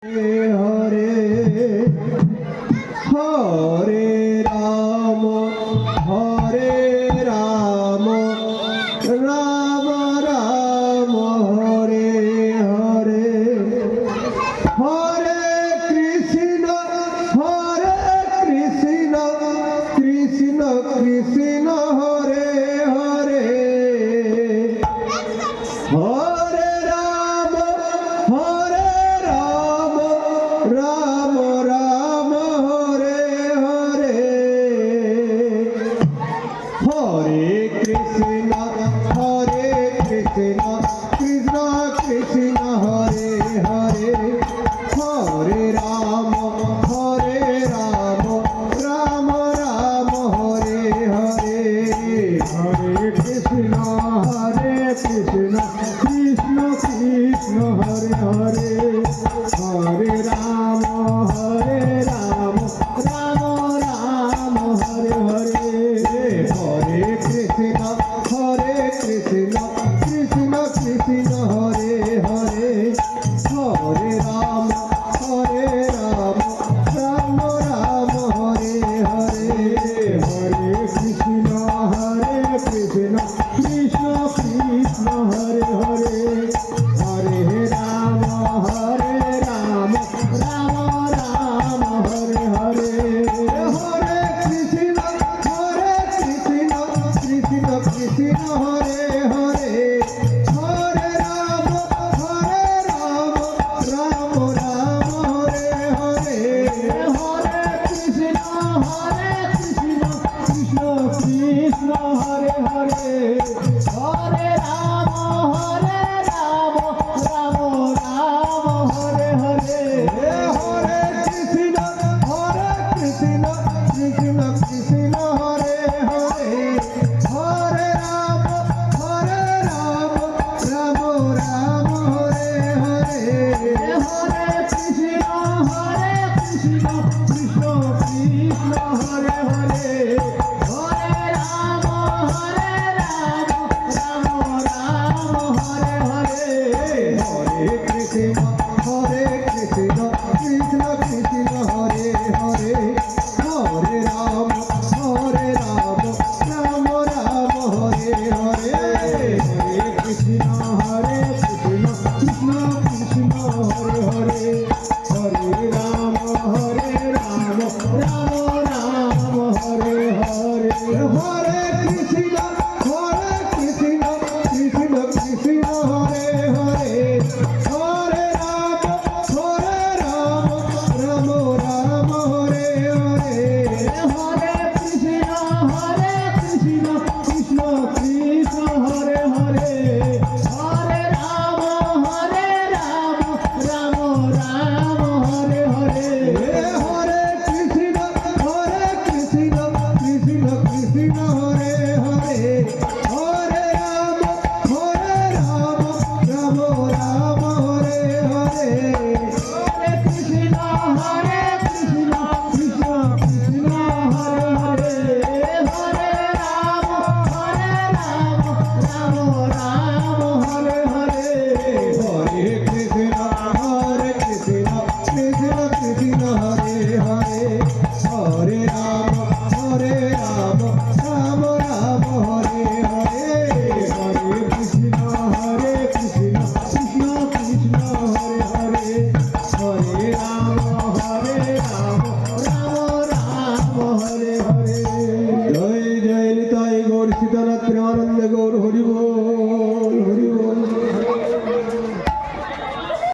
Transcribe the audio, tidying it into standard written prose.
Hare Hare Ram Hare Ram Ram Ram Hare Hare Hare Krishna Krishna Krishna Hare Hare Hare Ram Ram Ram Hare Hare Hare Krishna Krishna Krishna Hare Hare Hare Ram Ram Ram Hare Hare Hare Krishna Krishna Krishna Hare Hare Hare Ram Ram Ram Hare Hare Hare Krishna Krishna Krishna Hare Hare Hare Ram Ram Ram Hare Hare Hare Krishna Krishna Krishna Hare Hare Hare Ram Ram Ram Hare Hare Hare Krishna Krishna Hare Hare Hare Ram Ram Hare Hare Hare Krishna Krishna Krishna Hare Hare Hare Ram Ram Hare Hare Hare Krishna Krishna Krishna Hare Hare Hare Ram Ram Ram Hare Hare Hare Krishna Krishna Krishna Hare Hare Hare Ram Ram Hare Hare Hare Krishna Krishna Krishna Hare Hare Hare Ram Ram Ram Hare Hare Hare Krishna Krishna Krishna Hare Hare Hare Ram Ram Ram Hare Hare Hare Krishna Krishna Krishna Hare Hare Hare Ram Ram Hare Hare Hare Krishna Krishna Krishna Hare Hare Hare Ram Ram Hare Hare Hare Krishna Krishna Krishna Hare Hare Hare Ram Ram Hare Hare Hare Krishna Krishna Krishna Hare Hare Hare Ram Ram Hare Hare Hare Krishna Krishna Krishna Hare Hare Hare Ram Ram Ram Hare Hare Hare Krishna Krishna Krishna Hare Hare Hare Ram Ram Ram Hare Hare Joy Joy Nitai Gour Sitanath Premananda